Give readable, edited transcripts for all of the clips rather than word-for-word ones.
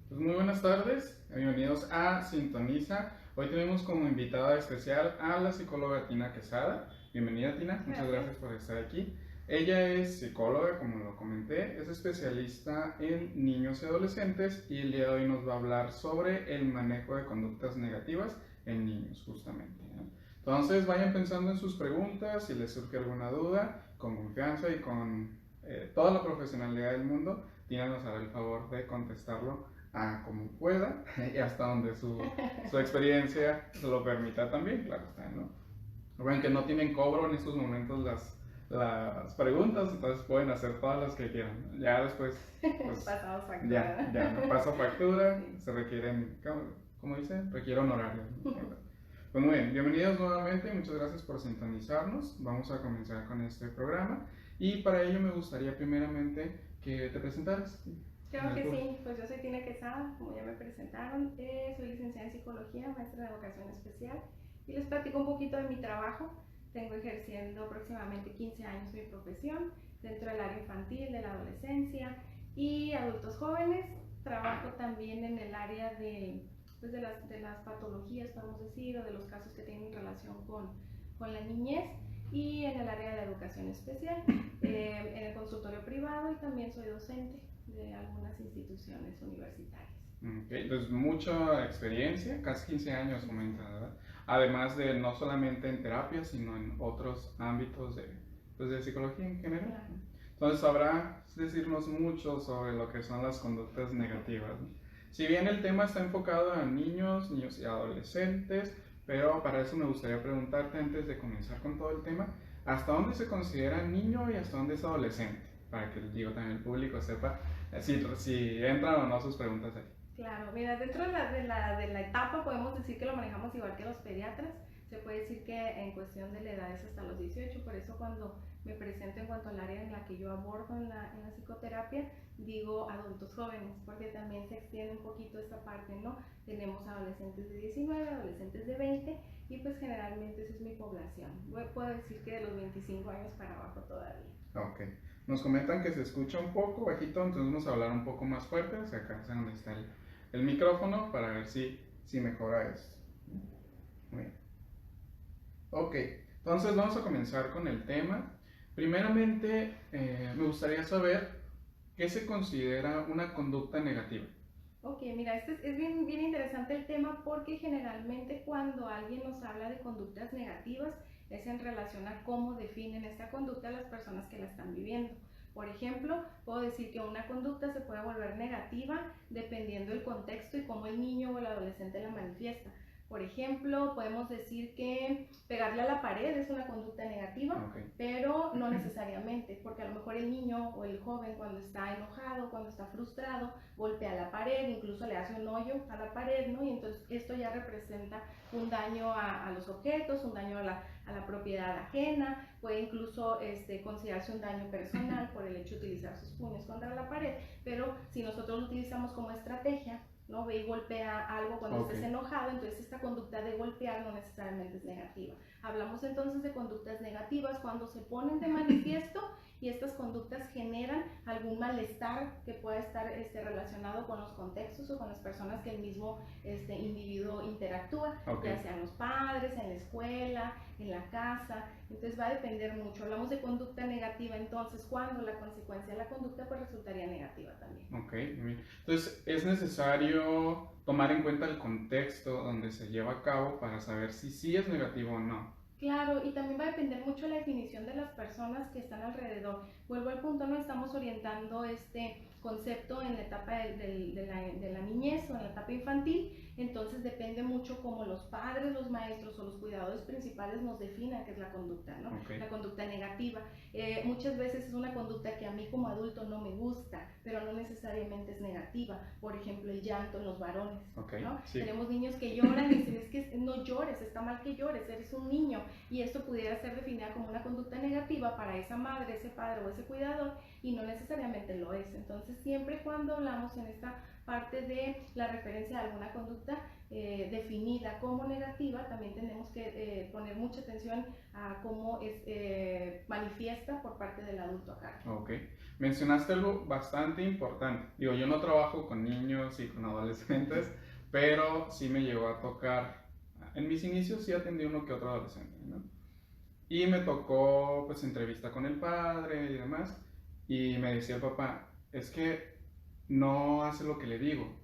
Pues muy buenas tardes, bienvenidos a Sintoniza. Hoy tenemos como invitada especial a la psicóloga Tina Quesada. Bienvenida Tina, muchas gracias por estar aquí. Ella es psicóloga, como lo comenté, es especialista en niños y adolescentes y el día de hoy nos va a hablar sobre el manejo de conductas negativas en niños, justamente, ¿no? Entonces vayan pensando en sus preguntas, si les surge alguna duda, con confianza y con toda la profesionalidad del mundo, Tina nos hará el favor de contestarlo a como pueda y hasta donde su experiencia se lo permita también, claro está, ¿no? Recuerden que no tienen cobro en estos momentos las preguntas, entonces pueden hacer todas las que quieran. Ya después, pues, pasamos factura. ya no pasa factura, se requieren, ¿cómo dice? Requiere honorario, ¿no? Pues muy bien, bienvenidos nuevamente, muchas gracias por sintonizarnos. Vamos a comenzar con este programa y para ello me gustaría primeramente que te presentaras. Creo que sí, pues yo soy Tina Quesada, como ya me presentaron, soy licenciada en psicología, maestra de educación especial y les platico un poquito de mi trabajo. Tengo ejerciendo aproximadamente 15 años mi profesión dentro del área infantil, de la adolescencia y adultos jóvenes. Trabajo también en el área pues de las patologías, podemos decir, o de los casos que tienen relación con la niñez y en el área de la educación especial, en el consultorio privado y también soy docente de algunas instituciones universitarias. Okay, entonces mucha experiencia, casi 15 años comenta, ¿verdad? Además de no solamente en terapia, sino en otros ámbitos pues de psicología en general. Claro. Entonces sabrá decirnos mucho sobre lo que son las conductas negativas, ¿no? Si bien el tema está enfocado a niños y adolescentes, pero para eso me gustaría preguntarte antes de comenzar con todo el tema, ¿hasta dónde se considera niño y hasta dónde es adolescente? Para que digo, también el público sepa si entran o no sus preguntas ahí. Claro, mira, dentro de la etapa podemos decir que lo manejamos igual que los pediatras. Se puede decir que en cuestión de la edad es hasta los 18, por eso cuando me presento en cuanto al área en la que yo abordo en la psicoterapia, digo adultos jóvenes, porque también se extiende un poquito esta parte, ¿no? Tenemos adolescentes de 19, adolescentes de 20 y pues generalmente esa es mi población. Puedo decir que de los 25 años para abajo todavía. Ok. Nos comentan que se escucha un poco bajito, entonces vamos a hablar un poco más fuerte, o sea, acá es donde está el micrófono para ver si mejora esto. Muy bien. Ok, entonces vamos a comenzar con el tema. Primeramente, me gustaría saber qué se considera una conducta negativa. Ok, mira, este es bien, bien interesante el tema porque generalmente cuando alguien nos habla de conductas negativas es en relación a cómo definen esta conducta las personas que la están viviendo. Por ejemplo, puedo decir que una conducta se puede volver negativa dependiendo del contexto y cómo el niño o el adolescente la manifiesta. Por ejemplo, podemos decir que pegarle a la pared es una conducta negativa, Okay. pero no necesariamente, porque a lo mejor el niño o el joven cuando está enojado, cuando está frustrado, golpea la pared, incluso le hace un hoyo a la pared, ¿no? Y entonces esto ya representa un daño a los objetos, un daño a la propiedad ajena, puede incluso considerarse un daño personal por el hecho de utilizar sus puños contra la pared, pero si nosotros lo utilizamos como estrategia, ¿no? Ve y golpea algo cuando estés enojado, entonces esta conducta de golpear no necesariamente es negativa. Hablamos entonces de conductas negativas cuando se ponen de manifiesto y estas conductas generan algún malestar que pueda estar relacionado con los contextos o con las personas que el mismo individuo interactúa, ya sean los padres, en la escuela, en la casa. Entonces va a depender mucho. Hablamos de conducta negativa entonces cuando la consecuencia de la conducta pues resultaría negativa también. Ok, muy bien. Entonces es necesario tomar en cuenta el contexto donde se lleva a cabo para saber si sí es negativo o no. Claro, y también va a depender mucho de la definición de las personas que están alrededor. Vuelvo al punto, no estamos orientando este concepto en la etapa de la niñez o en la etapa infantil, entonces depende mucho cómo los padres, los maestros o los cuidadores principales nos definan qué es la conducta, ¿no? La conducta negativa. Muchas veces es una conducta que a mí como adulto no me gusta, pero no necesariamente es negativa. Por ejemplo, el llanto en los varones, ¿no? Sí. Tenemos niños que lloran y dicen, es que no llores, está mal que llores, eres un niño. Y esto pudiera ser definida como una conducta negativa para esa madre, ese padre o ese cuidador y no necesariamente lo es. Entonces siempre cuando hablamos en esta parte de la referencia a alguna conducta definida como negativa, también tenemos que poner mucha atención a cómo es manifiesta por parte del adulto a cargo. Ok, mencionaste algo bastante importante. Digo, yo no trabajo con niños y con adolescentes, pero sí me llegó a tocar. En mis inicios sí atendí uno que otro adolescente, ¿no? Y me tocó pues entrevista con el padre y demás, y me decía el papá, es que no hace lo que le digo,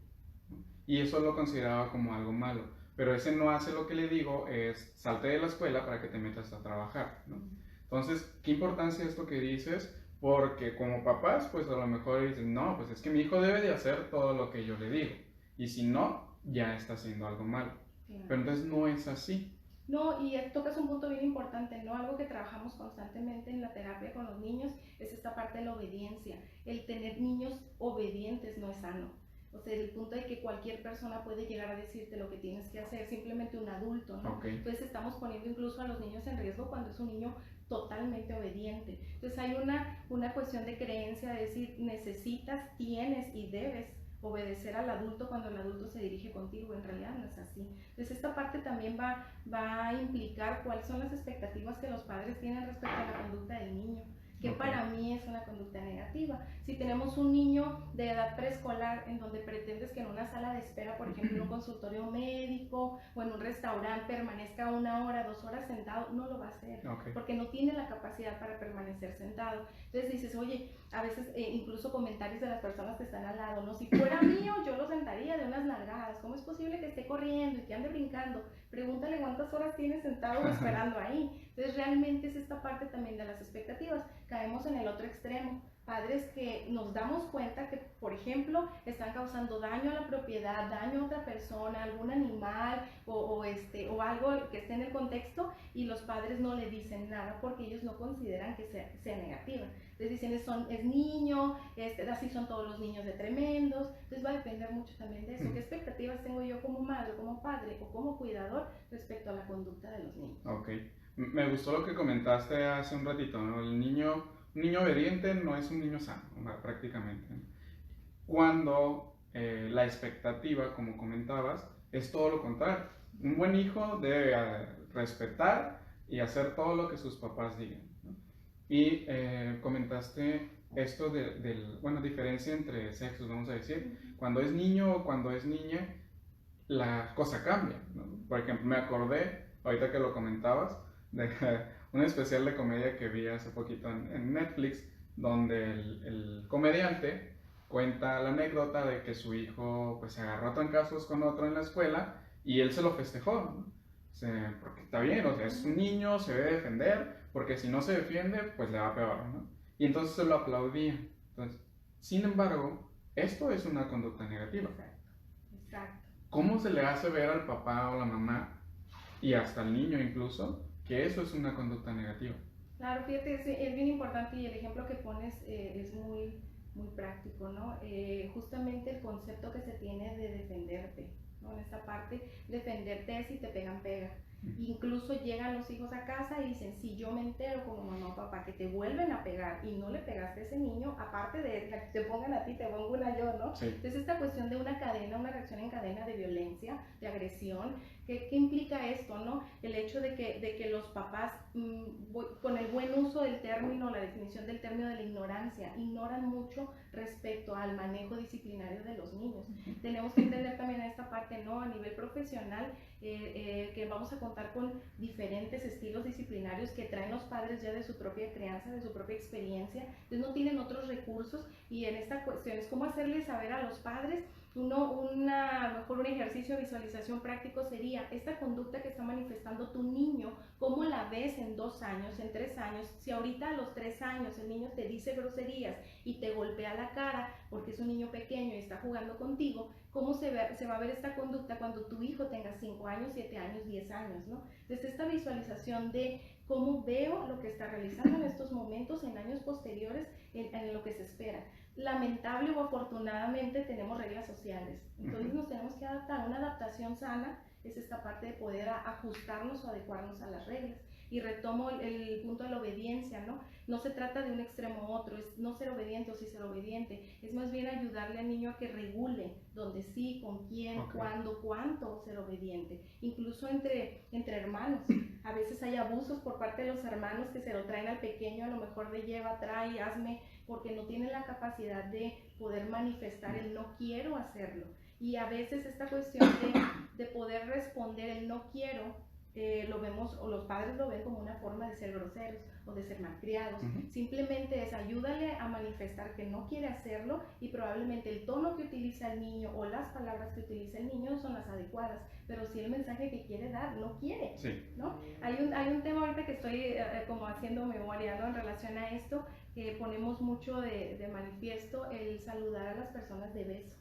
¿no? Y eso lo consideraba como algo malo, pero ese no hace lo que le digo es salte de la escuela para que te metas a trabajar, ¿no? Entonces, ¿qué importancia esto que dices? Porque como papás, pues a lo mejor dicen, no, pues es que mi hijo debe de hacer todo lo que yo le digo, y si no, ya está haciendo algo malo. Claro. Pero entonces no es así. No, y tocas un punto bien importante, ¿no? Algo que trabajamos constantemente en la terapia con los niños es esta parte de la obediencia. El tener niños obedientes no es sano. O sea, el punto de que cualquier persona puede llegar a decirte lo que tienes que hacer, simplemente un adulto, ¿no? Okay. Entonces estamos poniendo incluso a los niños en riesgo cuando es un niño totalmente obediente. Entonces hay una cuestión de creencia de decir necesitas, tienes y debes obedecer al adulto cuando el adulto se dirige contigo. En realidad no es así. Entonces esta parte también va a implicar cuáles son las expectativas que los padres tienen respecto a la conducta del niño, que para mí es una conducta negativa. Si tenemos un niño de edad preescolar en donde pretendes que en una sala de espera, por ejemplo en un consultorio médico o en un restaurante permanezca 1 hora, 2 horas sentado, no lo va a hacer, porque no tiene la capacidad para permanecer sentado. Entonces dices, oye, a veces incluso comentarios de las personas que están al lado, ¿no? Si fuera mío, yo lo sentaría de unas nalgadas. ¿Cómo es posible que esté corriendo y que ande brincando? Pregúntale cuántas horas tiene sentado esperando ahí. Entonces realmente es esta parte también de las expectativas. Caemos en el otro extremo. Padres que nos damos cuenta que, por ejemplo, están causando daño a la propiedad, daño a otra persona, algún animal o algo que esté en el contexto, y los padres no le dicen nada porque ellos no consideran que sea negativa. Entonces dicen, es niño, así son todos los niños de tremendos. Entonces va a depender mucho también de eso. ¿Qué expectativas tengo yo como madre, como padre o como cuidador respecto a la conducta de los niños? Ok, me gustó lo que comentaste hace un ratito, ¿no? Un niño obediente no es un niño sano, prácticamente. Cuando la expectativa, como comentabas, es todo lo contrario. Un buen hijo debe respetar y hacer todo lo que sus papás digan, ¿no? Y comentaste esto bueno, diferencia entre sexos, vamos a decir. Cuando es niño o cuando es niña, la cosa cambia, ¿no? Por ejemplo, me acordé, ahorita que lo comentabas, de un especial de comedia que vi hace poquito en Netflix, donde el comediante cuenta la anécdota de que su hijo pues se agarró a trancazos con otro en la escuela y él se lo festejó, ¿no? Porque está bien, o sea, es un niño, se debe defender, porque si no se defiende, pues le va peor, ¿no? Y entonces se lo aplaudía. Entonces, sin embargo, esto es una conducta negativa. Exacto. ¿Cómo se le hace ver al papá o la mamá, y hasta al niño incluso, que eso es una conducta negativa? Claro, fíjate, es bien importante y el ejemplo que pones es muy práctico, ¿no? Justamente el concepto que se tiene de defenderte, ¿no? En esta parte, defenderte es si te pegan, pega. Incluso llegan los hijos a casa y dicen, si yo me entero como mamá o papá que te vuelven a pegar y no le pegaste a ese niño, aparte de que te pongan a ti, te pongo una yo, ¿no? Sí. Entonces esta cuestión de una cadena, una reacción en cadena de violencia, de agresión, ¿qué implica esto, no? El hecho de que los papás, con el buen uso del término, la definición del término de la ignorancia, ignoran mucho respecto al manejo disciplinario de los niños. Tenemos que entender también esta parte, ¿no? A nivel profesional, que vamos a contar con diferentes estilos disciplinarios que traen los padres ya de su propia crianza, de su propia experiencia. Entonces no tienen otros recursos, y en esta cuestión es cómo hacerles saber a los padres. Mejor un ejercicio de visualización práctico sería esta conducta que está manifestando tu niño, cómo la ves en 2 años, en 3 años. Si ahorita a los 3 años el niño te dice groserías y te golpea la cara porque es un niño pequeño y está jugando contigo, ¿cómo se va a ver esta conducta cuando tu hijo tenga 5 años, 7 años, 10 años, ¿no? Desde esta visualización de cómo veo lo que está realizando en estos momentos, en años posteriores, en lo que se espera. Lamentable o afortunadamente tenemos reglas sociales, entonces nos tenemos que adaptar. Una adaptación sana es esta parte de poder ajustarnos o adecuarnos a las reglas. Y retomo el punto de la obediencia, ¿no? No se trata de un extremo u otro, es no ser obediente o sí ser obediente, es más bien ayudarle al niño a que regule dónde sí, con quién, cuándo, cuánto ser obediente. Incluso entre hermanos, a veces hay abusos por parte de los hermanos que se lo traen al pequeño, a lo mejor de lleva, trae, hazme, porque no tienen la capacidad de poder manifestar el no quiero hacerlo. Y a veces esta cuestión de poder responder el no quiero, lo vemos, o los padres lo ven como una forma de ser groseros o de ser malcriados. Simplemente es ayúdale a manifestar que no quiere hacerlo, y probablemente el tono que utiliza el niño o las palabras que utiliza el niño no son las adecuadas, pero sí el mensaje que quiere dar, no quiere, ¿no? Hay un tema ahorita que estoy como haciendo memoria, ¿no? En relación a esto, que ponemos mucho de manifiesto el saludar a las personas de beso.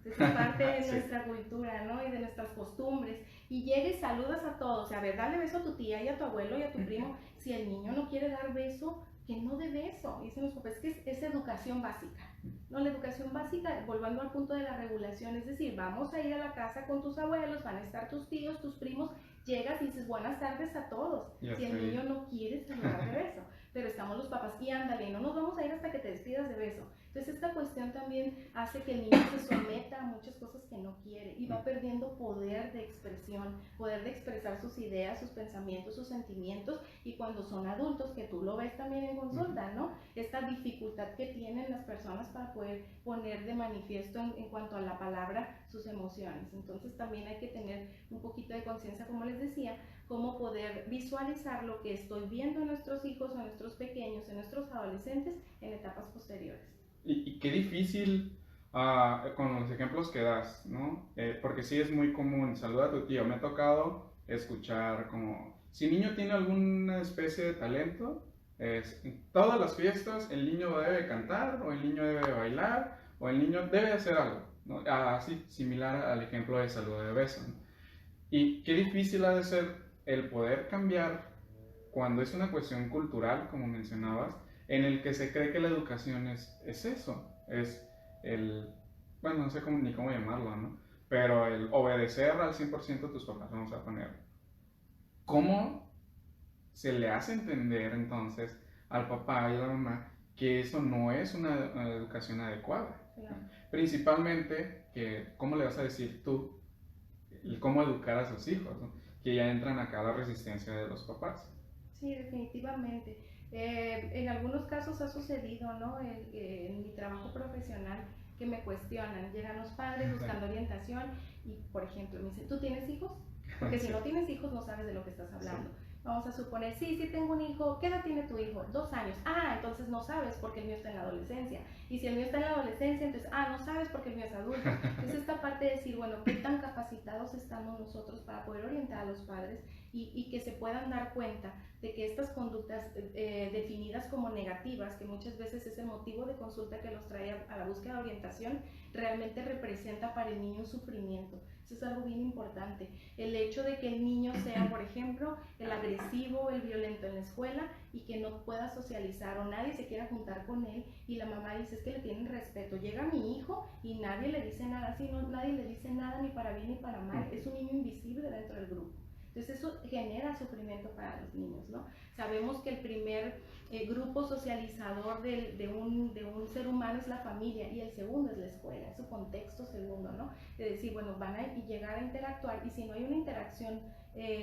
Es parte de nuestra cultura, ¿no? Y de nuestras costumbres. Y llegues, saludas a todos. O sea, a ver, dale beso a tu tía y a tu abuelo y a tu primo. Si el niño no quiere dar beso, que no dé beso. Dicen los papás, es que es educación básica. No, la educación básica, volviendo al punto de la regulación, es decir, vamos a ir a la casa con tus abuelos, van a estar tus tíos, tus primos, llegas y dices buenas tardes a todos. Si el niño no quiere saludar de beso, pero estamos los papás y ándale, no nos vamos a ir hasta que te despidas de beso. Entonces esta cuestión también hace que el niño se someta a muchas cosas que no quiere y va perdiendo poder de expresión, poder de expresar sus ideas, sus pensamientos, sus sentimientos, y cuando son adultos, que tú lo ves también en consulta, ¿no? Esta dificultad que tienen las personas para poder poner de manifiesto en cuanto a la palabra sus emociones. Entonces también hay que tener un poquito de conciencia, como les decía, cómo poder visualizar lo que estoy viendo en nuestros hijos, en nuestros pequeños, en nuestros adolescentes en etapas posteriores. Y qué difícil con los ejemplos que das, ¿no? Porque sí es muy común, saluda a tu tío. Me ha tocado escuchar como, si el niño tiene alguna especie de talento, en todas las fiestas el niño debe cantar, o el niño debe bailar, o el niño debe hacer algo, ¿no? Así similar al ejemplo de saludo de beso, ¿no? Y qué difícil ha de ser el poder cambiar cuando es una cuestión cultural, como mencionabas, en el que se cree que la educación es eso, es bueno, no sé ni cómo llamarlo, ¿no? Pero el obedecer al 100% a tus papás, vamos a ponerlo. ¿Cómo se le hace entender entonces al papá y a la mamá que eso no es una educación adecuada? Claro. Principalmente, ¿cómo le vas a decir tú cómo educar a sus hijos, ¿no? Que ya entran acá a la resistencia de los papás? Sí, definitivamente. En algunos casos ha sucedido, ¿no? En mi trabajo profesional, que me cuestionan, llegan los padres buscando orientación y, por ejemplo, me dicen, ¿tú tienes hijos? Porque si no tienes hijos no sabes de lo que estás hablando. Vamos a suponer, sí tengo un hijo. ¿Qué edad tiene tu hijo? 2 años. Entonces no sabes porque el mío está en la adolescencia. Y si el mío está en la adolescencia, entonces, no sabes porque el mío es adulto. Entonces esta parte de decir, bueno, ¿qué tan capacitados estamos nosotros para poder orientar a los padres y que se puedan dar cuenta de que estas conductas definidas como negativas, que muchas veces es el motivo de consulta que los trae a la búsqueda de orientación, realmente representa para el niño un sufrimiento? Eso es algo bien importante. El hecho de que el niño sea, por ejemplo, el agresivo, el violento en la escuela y que no pueda socializar o nadie se quiera juntar con él, y la mamá dice, es que le tienen respeto. Llega mi hijo y nadie le dice nada, nadie le dice nada ni para bien ni para mal. Es un niño invisible dentro del grupo. Entonces eso genera sufrimiento para los niños, ¿no? Sabemos que el primer grupo socializador de un ser humano es la familia, y el segundo es la escuela, es su contexto segundo, ¿no? Es decir, bueno, van a llegar a interactuar, y si no hay una interacción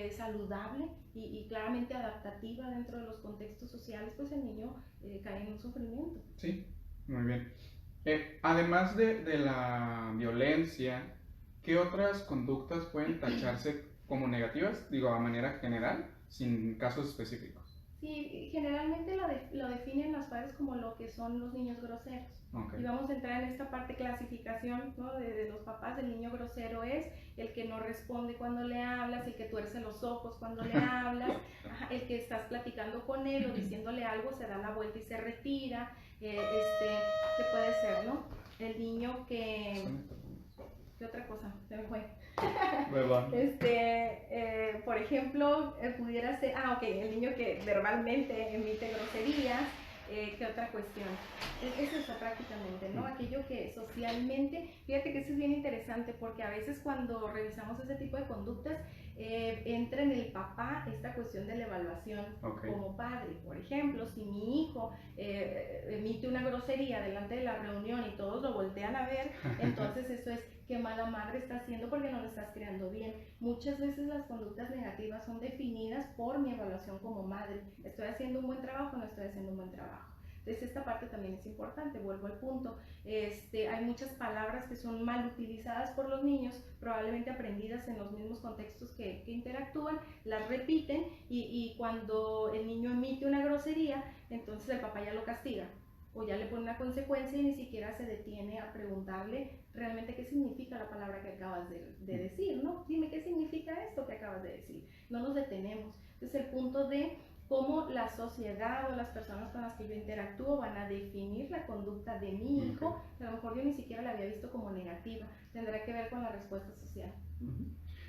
saludable y claramente adaptativa dentro de los contextos sociales, pues el niño cae en un sufrimiento. Sí, muy bien. Además de la violencia, ¿qué otras conductas pueden tacharse como negativas? Digo, a manera general, sin casos específicos. Sí, generalmente lo definen los padres como lo que son los niños groseros. Okay. Y vamos a entrar en esta parte clasificación, ¿no? de los papás. El niño grosero es el que no responde cuando le hablas, el que tuerce los ojos cuando le hablas, el que estás platicando con él o diciéndole algo, se da la vuelta y se retira. ¿Qué puede ser, no? El niño que... ¿Qué otra cosa? Se me fue. Por ejemplo, pudiera ser, el niño que verbalmente emite groserías, ¿Qué otra cuestión? Es eso prácticamente, ¿no? Aquello que socialmente, fíjate que eso es bien interesante porque a veces cuando revisamos ese tipo de conductas, entra en el papá esta cuestión de la evaluación como padre. Por ejemplo, si mi hijo emite una grosería delante de la reunión y todos lo voltean a ver, entonces eso es qué mala madre está haciendo porque no lo estás creando bien. Muchas veces las conductas negativas son definidas por mi evaluación como madre. ¿Estoy haciendo un buen trabajo o no estoy haciendo un buen trabajo? Entonces esta parte también es importante, vuelvo al punto. Hay muchas palabras que son mal utilizadas por los niños, probablemente aprendidas en los mismos contextos que interactúan, las repiten y cuando el niño emite una grosería, entonces el papá ya lo castiga o ya le pone una consecuencia y ni siquiera se detiene a preguntarle realmente qué significa la palabra que acabas de decir, ¿no? Dime qué significa esto que acabas de decir. No nos detenemos. Entonces el punto de cómo la sociedad o las personas con las que yo interactúo van a definir la conducta de mi hijo, que a lo mejor yo ni siquiera la había visto como negativa, tendrá que ver con la respuesta social.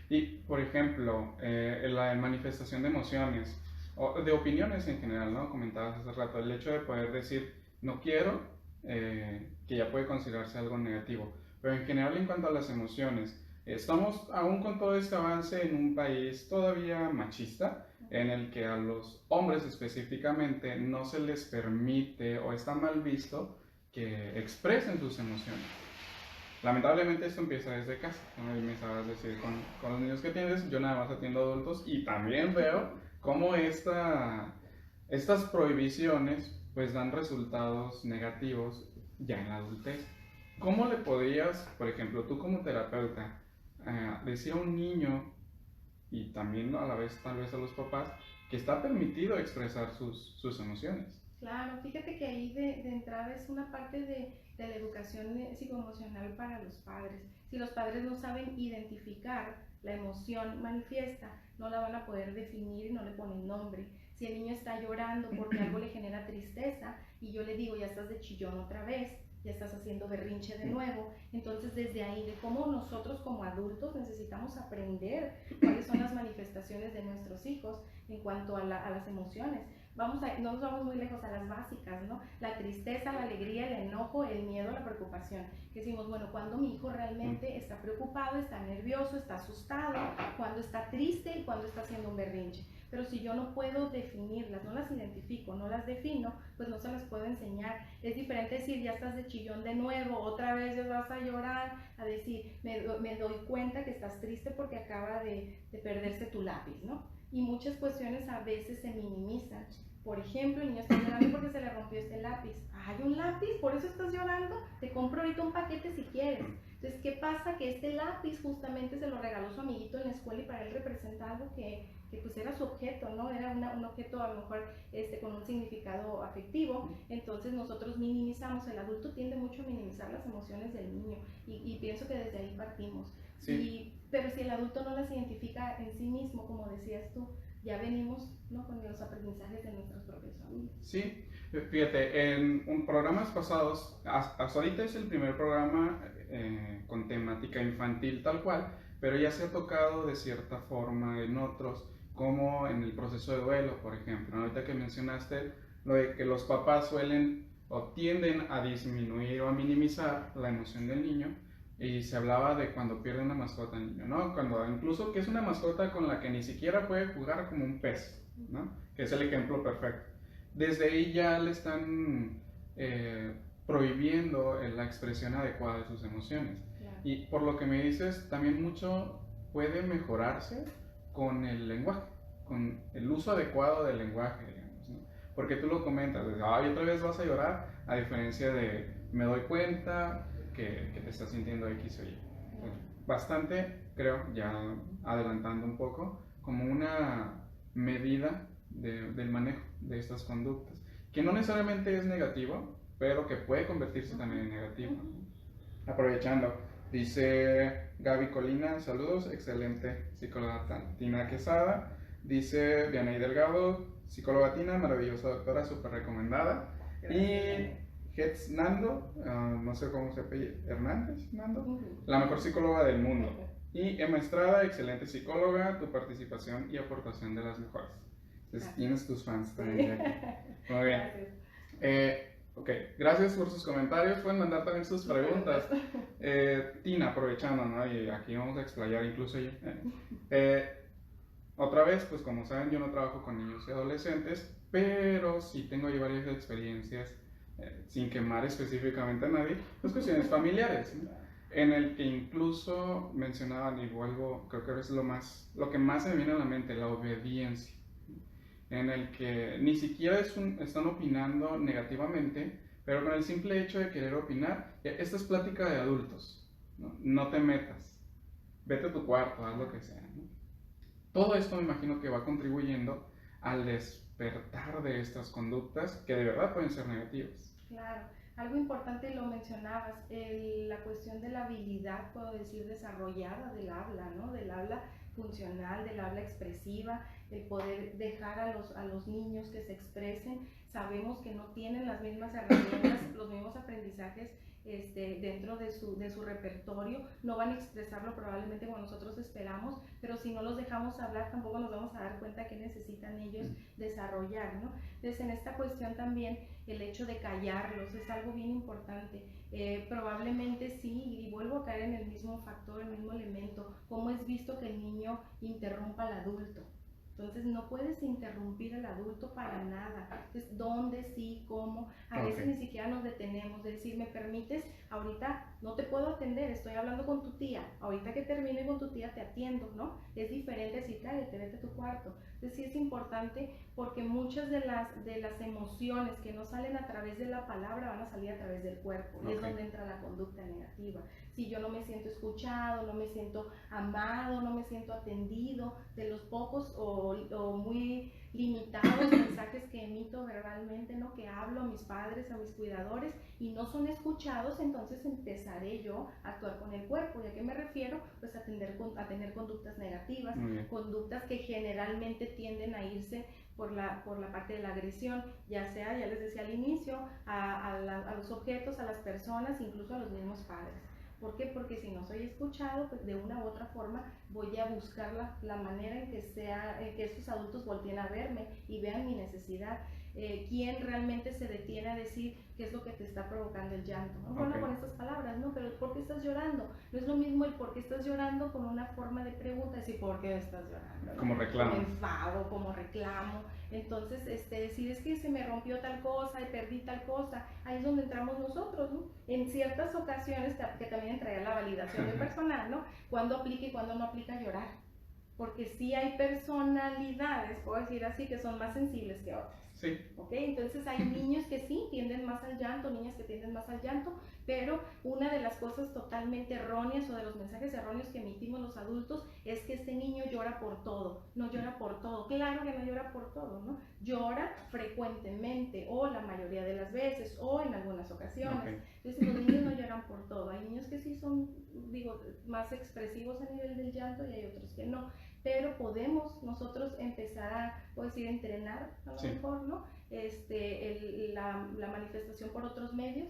Y, por ejemplo, la manifestación de emociones, o de opiniones en general, ¿no? Comentabas hace rato, el hecho de poder decir, no quiero, que ya puede considerarse algo negativo, pero en general en cuanto a las emociones, estamos aún con todo este avance en un país todavía machista, en el que a los hombres específicamente no se les permite o está mal visto que expresen sus emociones. Lamentablemente esto empieza desde casa, como me sabes decir, con los niños que tienes, yo nada más atiendo adultos y también veo cómo estas prohibiciones pues dan resultados negativos ya en la adultez. ¿Cómo le podrías, por ejemplo, tú como terapeuta, decir a un niño y también a la vez tal vez a los papás que está permitido expresar sus emociones? Claro, fíjate que ahí de entrada es una parte de la educación psicoemocional para los padres. Si los padres no saben identificar la emoción manifiesta, no la van a poder definir y no le ponen nombre. Si el niño está llorando porque algo le genera tristeza y yo le digo, ya estás de chillón otra vez, ya estás haciendo berrinche de nuevo, entonces desde ahí de cómo nosotros como adultos necesitamos aprender cuáles son las manifestaciones de nuestros hijos en cuanto a las emociones. No nos vamos muy lejos, a las básicas, ¿no? La tristeza, la alegría, el enojo, el miedo, la preocupación. Que decimos, bueno, cuando mi hijo realmente está preocupado, está nervioso, está asustado, cuando está triste y cuando está haciendo un berrinche. Pero si yo no puedo definirlas, no las identifico, no las defino, pues no se las puedo enseñar. Es diferente decir, ya estás de chillón de nuevo, otra vez ya vas a llorar, a decir, me doy cuenta que estás triste porque acaba de perderse tu lápiz, ¿no? Y muchas cuestiones a veces se minimizan. Por ejemplo, el niño está llorando porque se le rompió este lápiz. ¿Hay un lápiz? ¿Por eso estás llorando? Te compro ahorita un paquete si quieres. Entonces, ¿qué pasa? Que este lápiz justamente se lo regaló su amiguito en la escuela y para él representa algo que pues era su objeto, ¿no? Era un objeto a lo mejor con un significado afectivo. Entonces nosotros minimizamos, el adulto tiende mucho a minimizar las emociones del niño y pienso que desde ahí partimos. Sí. Pero si el adulto no las identifica en sí mismo, como decías tú, ya venimos, ¿no?, con los aprendizajes de nuestros propios familias. Sí, fíjate, en programas pasados, hasta ahorita es el primer programa con temática infantil tal cual, pero ya se ha tocado de cierta forma en otros, como en el proceso de duelo, por ejemplo. Ahorita que mencionaste lo de que los papás suelen o tienden a disminuir o a minimizar la emoción del niño, y se hablaba de cuando pierde una mascota el niño, ¿no? Cuando incluso que es una mascota con la que ni siquiera puede jugar, como un pez, ¿no? Que es el ejemplo perfecto. Desde ahí ya le están prohibiendo la expresión adecuada de sus emociones. Claro. Y por lo que me dices, también mucho puede mejorarse con el lenguaje, con el uso adecuado del lenguaje, digamos, ¿no? Porque tú lo comentas, ay, otra vez vas a llorar, a diferencia de me doy cuenta que te estás sintiendo X o Y. Bastante, creo, ya adelantando un poco, como una medida del manejo de estas conductas, que no necesariamente es negativo, pero que puede convertirse también en negativo. Aprovechando, dice Gaby Colina, saludos, excelente psicóloga Tina Quesada. Dice Diana Delgado, psicóloga Tina, maravillosa doctora, súper recomendada. Y Hetz Nando, no sé cómo se apellida, Hernández Nando, la mejor psicóloga del mundo. Y Emma Estrada, excelente psicóloga, tu participación y aportación de las mejores. Entonces tienes tus fans también aquí. Muy bien. Ok, gracias por sus comentarios. Pueden mandar también sus preguntas. Tina, aprovechando, ¿no? Y aquí vamos a explayar incluso yo. Otra vez, pues como saben, yo no trabajo con niños y adolescentes, pero sí tengo ahí varias experiencias, sin quemar específicamente a nadie, pues cuestiones familiares, ¿no? En el que incluso mencionaban, y algo, creo que es lo que más se me viene a la mente, la obediencia, en el que ni siquiera están opinando negativamente, pero con el simple hecho de querer opinar, esta es plática de adultos, ¿no? No te metas, vete a tu cuarto, haz lo que sea, ¿no? Todo esto me imagino que va contribuyendo al despertar de estas conductas que de verdad pueden ser negativas. Claro, algo importante lo mencionabas, la cuestión de la habilidad, puedo decir, desarrollada del habla, ¿no? Del habla funcional, del habla expresiva, el poder dejar a los niños que se expresen. Sabemos que no tienen las mismas herramientas, los mismos aprendizajes dentro de su repertorio, no van a expresarlo probablemente como nosotros esperamos, pero si no los dejamos hablar tampoco nos vamos a dar cuenta que necesitan ellos desarrollar, ¿no? Entonces en esta cuestión también el hecho de callarlos es algo bien importante. Probablemente sí, y vuelvo a caer en el mismo factor, el mismo elemento, cómo es visto que el niño interrumpa al adulto. Entonces no puedes interrumpir al adulto para nada. Entonces, ¿dónde, sí, cómo? A veces ni siquiera nos detenemos de decir, ¿me permites? Ahorita no te puedo atender, estoy hablando con tu tía. Ahorita que termine con tu tía te atiendo, ¿no? Es diferente decir, cállate, vete a tu cuarto. Entonces sí es importante porque muchas de las emociones que no salen a través de la palabra van a salir a través del cuerpo. Y es donde entra la conducta negativa. Si yo no me siento escuchado, no me siento amado, no me siento atendido, de los pocos o muy limitados mensajes que emito verbalmente, ¿no? Que hablo a mis padres, a mis cuidadores y no son escuchados, entonces empezaré yo a actuar con el cuerpo. ¿Y a qué me refiero? Pues a tener conductas negativas, conductas que generalmente tienden a irse por la parte de la agresión, ya sea, ya les decía al inicio, a los objetos, a las personas, incluso a los mismos padres. ¿Por qué? Porque si no soy escuchado, pues de una u otra forma voy a buscar la manera en que estos adultos volteen a verme y vean mi necesidad. ¿Quién realmente se detiene a decir qué es lo que te está provocando el llanto? ¿No? Bueno, con estas palabras, ¿no? Pero ¿por qué estás llorando? No es lo mismo el por qué estás llorando con una forma de pregunta, decir ¿por qué estás llorando? ¿No? Como reclamo. Como enfado, como reclamo. Entonces, decir es que se me rompió tal cosa y perdí tal cosa, ahí es donde entramos nosotros, ¿no? En ciertas ocasiones, que también entraría la validación del personal, ¿no? Cuando aplica y cuando no aplica llorar. Porque sí hay personalidades, puedo decir así, que son más sensibles que otras. Sí. ¿Ok? Entonces hay niños que sí tienden más al llanto, niñas que tienden más al llanto, pero una de las cosas totalmente erróneas o de los mensajes erróneos que emitimos los adultos es que este niño llora por todo. No llora por todo. Claro que no llora por todo, ¿no? Llora frecuentemente o la mayoría de las veces o en algunas ocasiones. Entonces los niños no lloran por todo. Hay niños que sí son, digo, más expresivos a nivel del llanto y hay otros que no. Pero podemos nosotros empezar a, puedo decir, entrenar a lo mejor, ¿no? La manifestación por otros medios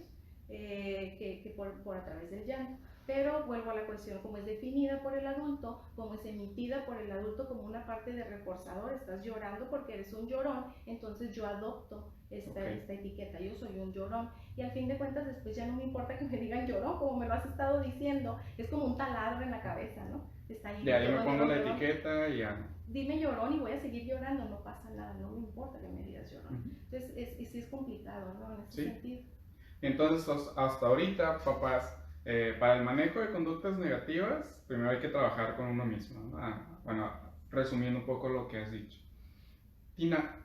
que por a través del llanto. Pero vuelvo a la cuestión, como es definida por el adulto, como es emitida por el adulto como una parte de reforzador, estás llorando porque eres un llorón, entonces yo adopto esta etiqueta, yo soy un llorón. Y al fin de cuentas después ya no me importa que me digan llorón, como me lo has estado diciendo, es como un taladro en la cabeza, ¿no? Está ahí, ya, yo me pongo la etiqueta y ya. Dime llorón y voy a seguir llorando, no pasa nada, no me importa que me digas llorón. Entonces sí es complicado, ¿no? En ese sentido. Entonces hasta ahorita, papás, para el manejo de conductas negativas, primero hay que trabajar con uno mismo, ¿no? Bueno, resumiendo un poco lo que has dicho. Tina,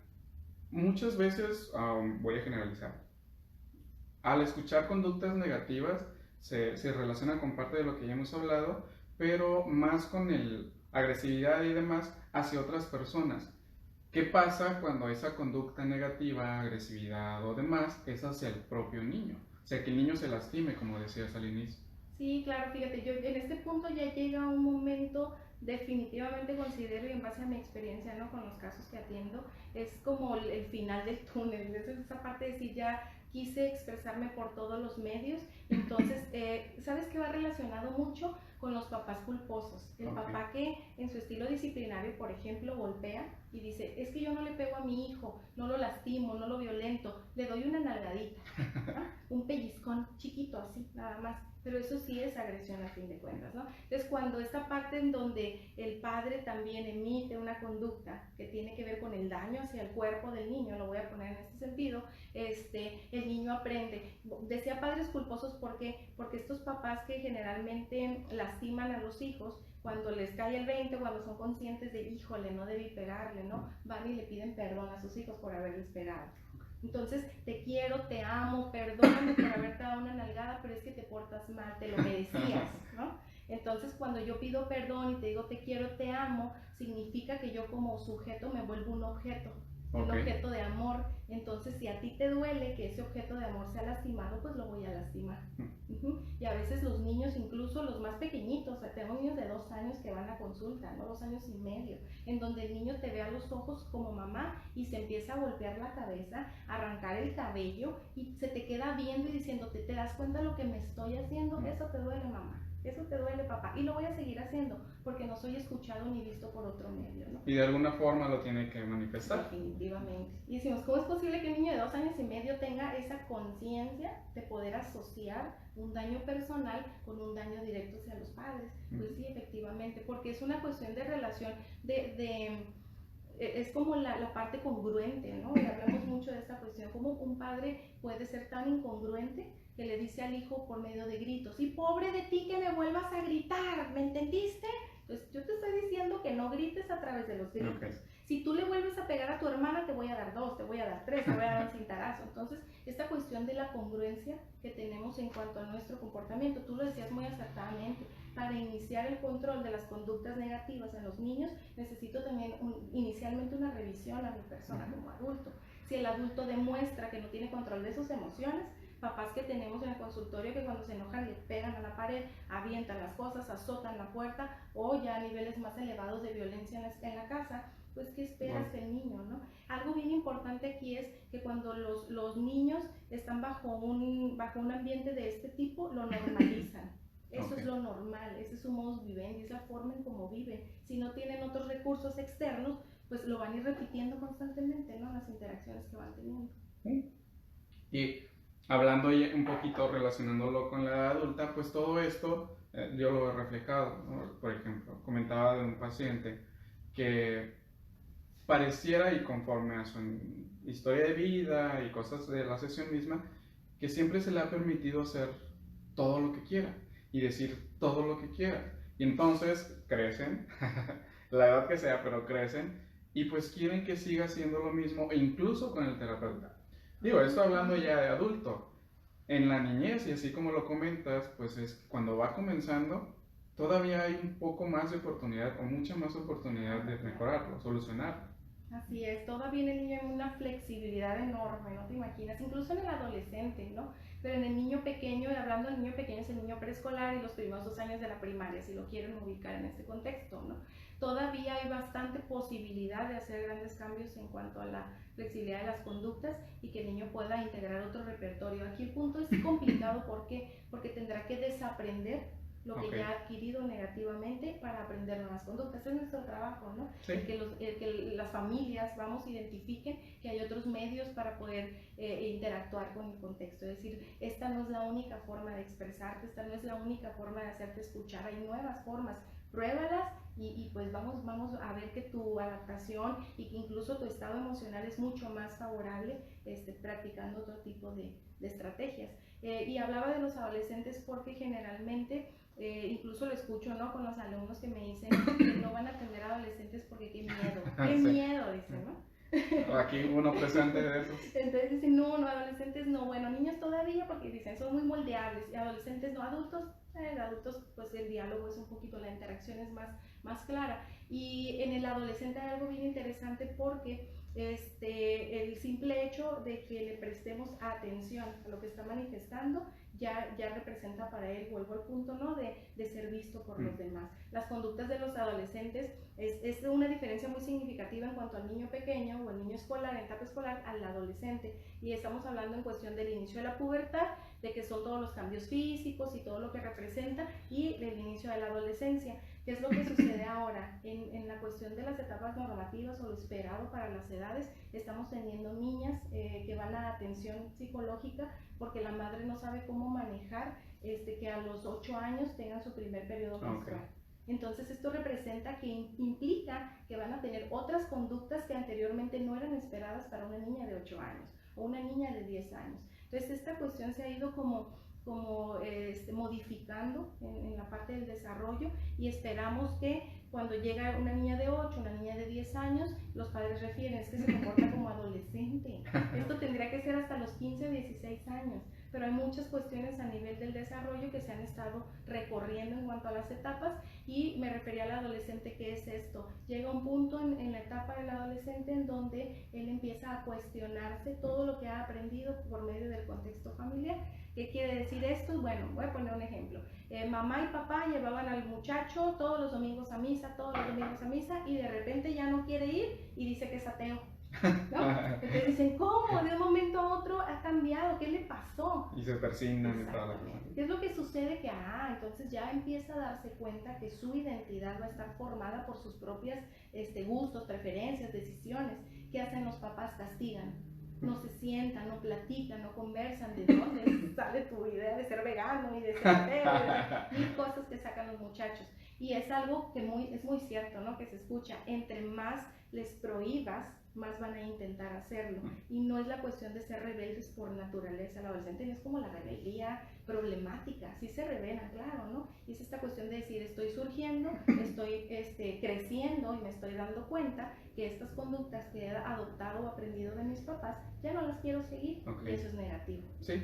muchas veces, voy a generalizar, al escuchar conductas negativas se relaciona con parte de lo que ya hemos hablado, pero más con agresividad y demás hacia otras personas. ¿Qué pasa cuando esa conducta negativa, agresividad o demás es hacia el propio niño? O sea, que el niño se lastime, como decías al inicio. Sí, claro, fíjate, yo en este punto ya llega un momento, definitivamente considero, y en base a mi experiencia, ¿no? Con los casos que atiendo, es como el final del túnel, es esa parte de decir ya quise expresarme por todos los medios. Entonces, ¿sabes qué va relacionado mucho con los papás culposos? El papá que en su estilo disciplinario, por ejemplo, golpea y dice, es que yo no le pego a mi hijo, no lo lastimo, no lo violento, le doy una nalgadita, ¿no? Un pellizcón chiquito así, nada más. Pero eso sí es agresión a fin de cuentas, ¿no? Entonces, cuando esta parte en donde el padre también emite una conducta que tiene que ver con el daño hacia el cuerpo del niño, lo voy a poner en este sentido, el niño aprende. Decía padres culposos porque estos papás que generalmente lastiman a los hijos, cuando les cae el 20, cuando son conscientes de, híjole, no debí pegarle, ¿no? Van y le piden perdón a sus hijos por haberles pegado. Entonces, te quiero, te amo, perdóname por haberte dado una nalgada, pero es que te portas mal, te lo merecías, ¿no? Entonces, cuando yo pido perdón y te digo te quiero, te amo, significa que yo como sujeto me vuelvo un objeto de amor. Entonces, si a ti te duele que ese objeto de amor sea lastimado, pues lo voy a lastimar. Y a veces los niños, incluso los más pequeñitos, o sea, tengo niños de 2 años que van a consulta, ¿no? 2 años y medio, en donde el niño te ve a los ojos como mamá y se empieza a golpear la cabeza, a arrancar el cabello y se te queda viendo y diciéndote, ¿te das cuenta de lo que me estoy haciendo? Eso te duele, mamá. Eso te duele, papá, y lo voy a seguir haciendo porque no soy escuchado ni visto por otro medio, ¿no? Y de alguna forma lo tiene que manifestar. Definitivamente. Y decimos, ¿cómo es posible que un niño de 2 años y medio tenga esa conciencia de poder asociar un daño personal con un daño directo hacia los padres? Pues sí, efectivamente, porque es una cuestión de relación, es como la parte congruente, ¿no? Y hablamos mucho de esta cuestión, cómo un padre puede ser tan incongruente que le dice al hijo por medio de gritos, y pobre de ti que me vuelvas a gritar, ¿me entendiste? Entonces yo te estoy diciendo que no grites a través de los gritos. Si tú le vuelves a pegar a tu hermana, te voy a dar 2, te voy a dar 3, te voy a dar un cintarazo. Entonces, esta cuestión de la congruencia que tenemos en cuanto a nuestro comportamiento, tú lo decías muy acertadamente, para iniciar el control de las conductas negativas en los niños, necesito también inicialmente una revisión a mi persona como adulto. Si el adulto demuestra que no tiene control de sus emociones, papás que tenemos en el consultorio que cuando se enojan le pegan a la pared, avientan las cosas, azotan la puerta, o ya a niveles más elevados de violencia en la casa, pues ¿qué esperas del niño, no? Algo bien importante aquí es que cuando los niños están bajo un ambiente de este tipo, lo normalizan. Eso es lo normal, ese es su modus vivendi, es la forma en cómo viven. Si no tienen otros recursos externos, pues lo van a ir repitiendo constantemente, ¿no? Las interacciones que van teniendo. Y hablando ya un poquito, relacionándolo con la edad adulta, pues todo esto yo lo he reflejado, ¿no? Por ejemplo, comentaba de un paciente que pareciera, y conforme a su historia de vida y cosas de la sesión misma, que siempre se le ha permitido hacer todo lo que quiera y decir todo lo que quiera. Y entonces crecen, la edad que sea, pero crecen, y pues quieren que siga haciendo lo mismo, e incluso con el terapeuta. Digo, esto hablando ya de adulto. En la niñez, y así como lo comentas, pues es cuando va comenzando, todavía hay un poco más de oportunidad, o mucha más oportunidad de mejorarlo, solucionarlo. Así es, todavía en el niño hay una flexibilidad enorme, no te imaginas, incluso en el adolescente, ¿no? Pero en el niño pequeño, y hablando del niño pequeño, es el niño preescolar y los primeros 2 años de la primaria, si lo quieren ubicar en este contexto, ¿no? Todavía hay bastante posibilidad de hacer grandes cambios en cuanto a la flexibilidad de las conductas y que el niño pueda integrar otro repertorio. Aquí el punto es complicado, ¿por qué? Porque tendrá que desaprender lo que ya ha adquirido negativamente para aprender nuevas conductas. Ese es nuestro trabajo, ¿no? Sí. El que las familias, identifiquen que hay otros medios para poder interactuar con el contexto. Es decir, esta no es la única forma de expresarte, esta no es la única forma de hacerte escuchar, hay nuevas formas. Pruébalas y pues vamos a ver que tu adaptación y que incluso tu estado emocional es mucho más favorable practicando otro tipo de estrategias. Y hablaba de los adolescentes porque generalmente incluso lo escucho, ¿no? Con los alumnos que me dicen que no van a atender a adolescentes porque qué miedo, qué miedo, dicen, ¿no? Aquí uno presente de esos. Entonces dicen, no, adolescentes no, bueno, niños todavía porque dicen son muy moldeables, y adolescentes no, adultos pues el diálogo es un poquito, la interacción es más clara. Y en el adolescente hay algo bien interesante porque el simple hecho de que le prestemos atención a lo que está manifestando ya representa para él, vuelvo al punto, ¿no? De de ser visto por los demás. Las conductas de los adolescentes es una diferencia muy significativa en cuanto al niño pequeño o el niño escolar, en etapa escolar, al adolescente. Y estamos hablando en cuestión del inicio de la pubertad, de que son todos los cambios físicos y todo lo que representa, y del inicio de la adolescencia. ¿Qué es lo que sucede ahora? En la cuestión de las etapas normativas o lo esperado para las edades, estamos teniendo niñas que van a atención psicológica porque la madre no sabe cómo manejar que a los 8 años tengan su primer periodo menstrual. Entonces esto representa que implica que van a tener otras conductas que anteriormente no eran esperadas para una niña de 8 años o una niña de 10 años. Entonces esta cuestión se ha ido como modificando en la parte del desarrollo, y esperamos que cuando llega una niña de 8, una niña de 10 años, los padres refieren, es que se comporta como adolescente. Esto tendría que ser hasta los 15 o 16 años, pero hay muchas cuestiones a nivel del desarrollo que se han estado recorriendo en cuanto a las etapas, y me refería al adolescente. ¿Qué es esto? Llega un punto en la etapa del adolescente en donde él empieza a cuestionarse todo lo que ha aprendido por medio del contexto familiar. ¿Qué quiere decir esto? Bueno, voy a poner un ejemplo. Mamá y papá llevaban al muchacho todos los domingos a misa, y de repente ya no quiere ir y dice que es ateo, ¿no? Entonces dicen, ¿cómo? De un momento a otro ha cambiado, ¿qué le pasó? Y se persignan y toda la cosa. ¿Qué es lo que sucede? Que entonces ya empieza a darse cuenta que su identidad va a estar formada por sus propias gustos, preferencias, decisiones. ¿Qué hacen los papás? Castigan. No se sientan, no platican, no conversan de dónde sale tu idea de ser vegano y de ser ateo, mil cosas que sacan los muchachos. Y es algo que es muy cierto, ¿no? Que se escucha, entre más les prohíbas, más van a intentar hacerlo. Y no es la cuestión de ser rebeldes por naturaleza. El adolescente no es como la rebeldía problemática, sí se rebelan, claro, ¿no? Y es esta cuestión de decir, estoy surgiendo, estoy creciendo y me estoy dando cuenta que estas conductas que he adoptado o aprendido de mis papás, ya no las quiero seguir, y eso es negativo. Sí.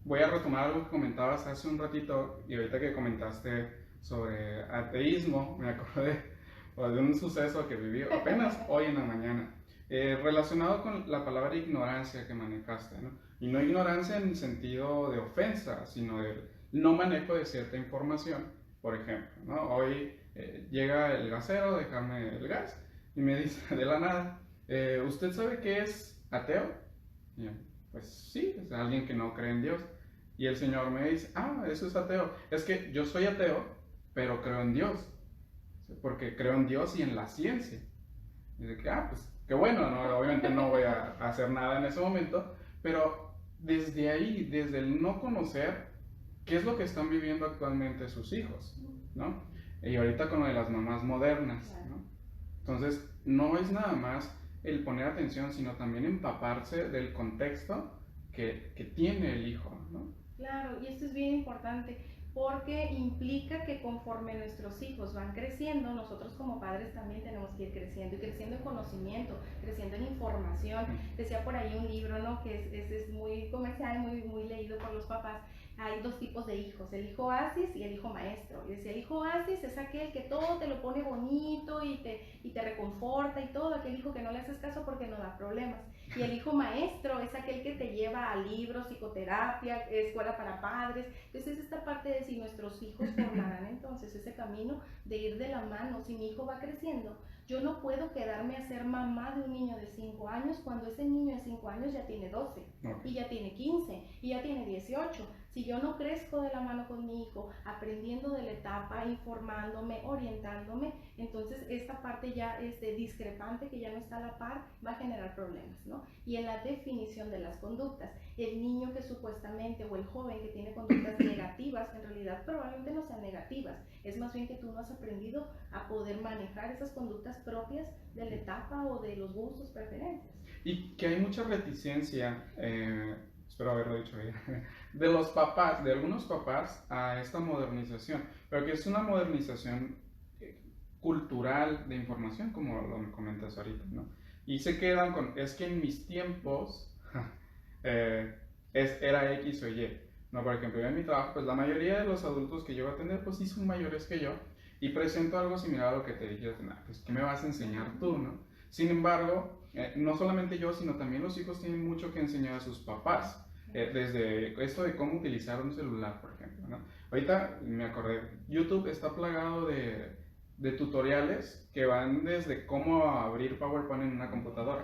Voy a retomar algo que comentabas hace un ratito, y ahorita que comentaste sobre ateísmo, me acordé de un suceso que viví apenas hoy en la mañana, relacionado con la palabra ignorancia que manejaste, ¿no? Y no ignorancia en el sentido de ofensa, sino de no manejo de cierta información. Por ejemplo, ¿no? Hoy llega el gasero, déjame el gas, y me dice de la nada, ¿usted sabe qué es ateo? Y yo, pues sí, es alguien que no cree en Dios. Y el Señor me dice, eso es ateo. Es que yo soy ateo, pero creo en Dios. Porque creo en Dios y en la ciencia. Y de que, pues qué bueno, ¿no? Obviamente no voy a hacer nada en ese momento, pero desde ahí, desde el no conocer qué es lo que están viviendo actualmente sus hijos, ¿no? Y ahorita con lo de las mamás modernas, ¿no? Entonces, no es nada más el poner atención, sino también empaparse del contexto que tiene el hijo, ¿no? Claro, y esto es bien importante, porque implica que conforme nuestros hijos van creciendo, nosotros como padres también tenemos que ir creciendo, y creciendo en conocimiento, creciendo en información. Decía por ahí un libro, ¿no? Que es muy comercial, muy leído por los papás. Hay dos tipos de hijos, el hijo oasis y el hijo maestro. Y decía, el hijo oasis es aquel que todo te lo pone bonito y te reconforta y todo, aquel hijo que no le haces caso porque no da problemas. Y el hijo maestro es aquel que te lleva a libros, psicoterapia, escuela para padres. Entonces es esta parte de si nuestros hijos formarán entonces ese camino de ir de la mano. Si mi hijo va creciendo, yo no puedo quedarme a ser mamá de un niño de 5 años cuando ese niño de 5 años ya tiene 12, y ya tiene 15, y ya tiene 18. Si yo no crezco de la mano con mi hijo, aprendiendo de la etapa, informándome, orientándome, entonces esta parte ya discrepante, que ya no está a la par, va a generar problemas, ¿no? Y en la definición de las conductas, el niño que supuestamente, o el joven que tiene conductas negativas, en realidad probablemente no sean negativas, es más bien que tú no has aprendido a poder manejar esas conductas propias de la etapa o de los gustos, preferencias. Y que hay mucha reticencia, espero haberlo dicho bien, de los papás, de algunos papás, a esta modernización, pero que es una modernización cultural de información, como lo comentas ahorita, ¿no? Y se quedan con, es que en mis tiempos era X o Y, ¿no? Por ejemplo, yo en mi trabajo, pues la mayoría de los adultos que yo voy a atender, pues sí son mayores que yo, y presento algo similar a lo que te dije, pues ¿qué me vas a enseñar tú, no? Sin embargo, no solamente yo, sino también los hijos tienen mucho que enseñar a sus papás. Desde esto de cómo utilizar un celular, por ejemplo, ¿no? Ahorita me acordé, YouTube está plagado de tutoriales que van desde cómo abrir PowerPoint en una computadora.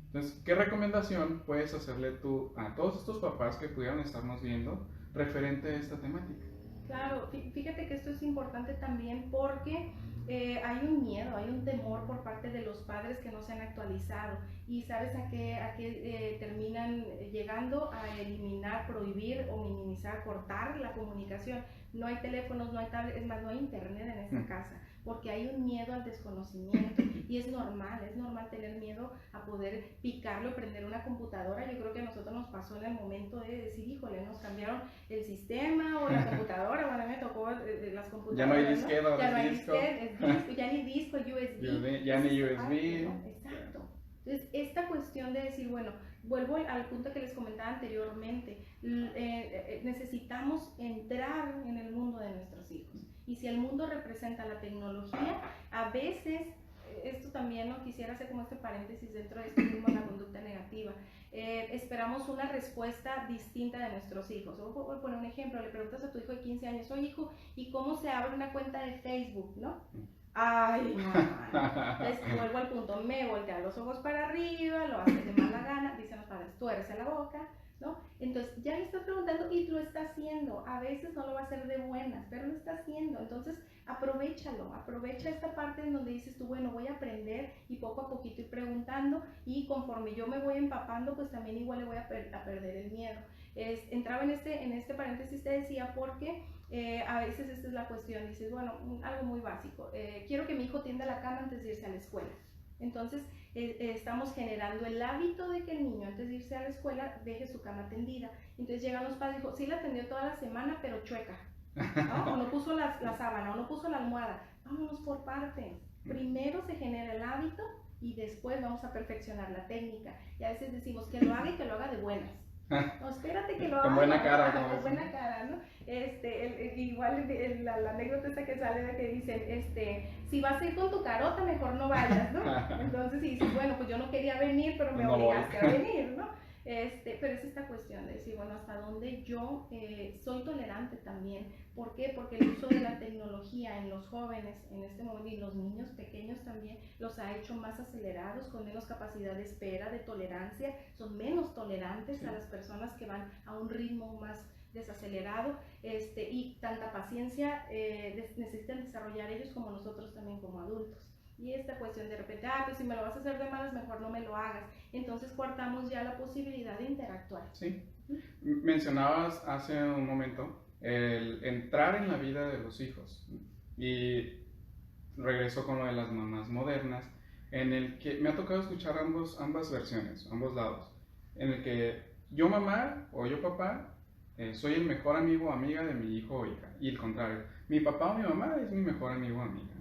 Entonces, ¿qué recomendación puedes hacerle tú a todos estos papás que pudieran estarnos viendo referente a esta temática? Claro, fíjate que esto es importante también porque hay un miedo, hay un temor por parte de los padres que no se han actualizado y sabes a qué terminan llegando a eliminar, prohibir o minimizar, cortar la comunicación. No hay teléfonos, no hay tablets, es más, no hay internet en esta casa porque hay un miedo al desconocimiento y es normal tener miedo a poder picarlo, prender una computadora. Yo creo que a nosotros nos pasó en el momento de decir, híjole, nos cambiaron el sistema o la computadora, bueno, a mí me tocó las computadoras. Ya no hay disquete, ¿no? Ya no hay disquete, ya ni disco, USB. Ya ni USB. ¿no? Exacto. Entonces, esta cuestión de decir, bueno, vuelvo al punto que les comentaba anteriormente, necesitamos entrar en el mundo de nuestros hijos. Y si el mundo representa la tecnología, a veces, esto también no quisiera hacer como este paréntesis dentro de esto mismo, la conducta negativa, esperamos una respuesta distinta de nuestros hijos. Voy a poner un ejemplo, le preguntas a tu hijo de 15 años, oye hijo, ¿y cómo se abre una cuenta de Facebook, no? Ay, no. Entonces vuelvo al punto, me voltea los ojos para arriba, lo hace de mala gana, dicen los padres, tuerce la boca, ¿no? Entonces ya le estás preguntando y lo está haciendo. A veces no lo va a hacer de buenas, pero lo está haciendo. Entonces aprovéchalo, aprovecha esta parte en donde dices tú, bueno, voy a aprender y poco a poquito ir preguntando y conforme yo me voy empapando, pues también igual le voy a perder el miedo. Entraba en este paréntesis, te decía, porque a veces esta es la cuestión, dices, bueno, algo muy básico, quiero que mi hijo tienda la cama antes de irse a la escuela. Entonces estamos generando el hábito de que el niño antes de irse a la escuela deje su cama tendida. Entonces llegan los padres y dicen, sí la tendió toda la semana, pero chueca, ¿no? O no puso la sábana, o no puso la almohada. Vámonos por partes. Primero se genera el hábito y después vamos a perfeccionar la técnica. Y a veces decimos que lo haga y que lo haga de buenas. No, espérate que lo haga. Con buena cara. Con buena cara, ¿no? Igual la anécdota esta que sale de que dicen, si vas a ir con tu carota, mejor no vayas, ¿no? Entonces, si dices, bueno, pues yo no quería venir, pero me obligaste a venir, ¿no? Pero es esta cuestión de decir, bueno, hasta dónde yo soy tolerante también. ¿Por qué? Porque el uso de la tecnología en los jóvenes en este momento y los niños pequeños también los ha hecho más acelerados, con menos capacidad de espera, de tolerancia, son menos tolerantes a las personas que van a un ritmo más desacelerado, y tanta paciencia necesitan desarrollar ellos como nosotros también como adultos. Y esta cuestión de repente, pues si me lo vas a hacer de malas, mejor no me lo hagas. Entonces cortamos ya la posibilidad de interactuar. Sí. Mencionabas hace un momento el entrar en la vida de los hijos. Y regreso con lo de las mamás modernas, en el que me ha tocado escuchar ambas versiones, ambos lados. En el que yo mamá o yo papá soy el mejor amigo o amiga de mi hijo o hija. Y el contrario, mi papá o mi mamá es mi mejor amigo o amiga.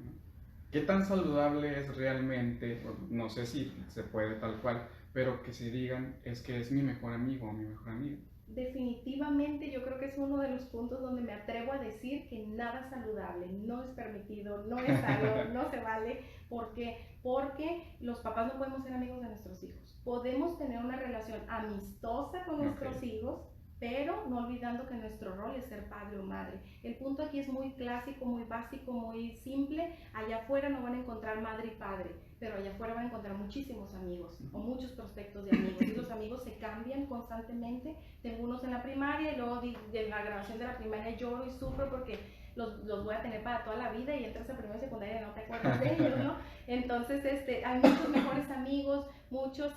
¿Qué tan saludable es realmente? No sé si se puede tal cual, pero que se digan es que es mi mejor amigo o mi mejor amiga. Definitivamente yo creo que es uno de los puntos donde me atrevo a decir que nada saludable, no es permitido, no es sano, no se vale. ¿Por qué? Porque los papás no podemos ser amigos de nuestros hijos. Podemos tener una relación amistosa con nuestros hijos, pero no olvidando que nuestro rol es ser padre o madre. El punto aquí es muy clásico, muy básico, muy simple. Allá afuera no van a encontrar madre y padre, pero allá afuera van a encontrar muchísimos amigos o muchos prospectos de amigos. Y los amigos se cambian constantemente. Tengo unos en la primaria y luego de la graduación de la primaria lloro y sufro porque los voy a tener para toda la vida y entras a primaria y secundaria y no te acuerdas de ellos, ¿no? Entonces, hay muchos mejores amigos, muchos,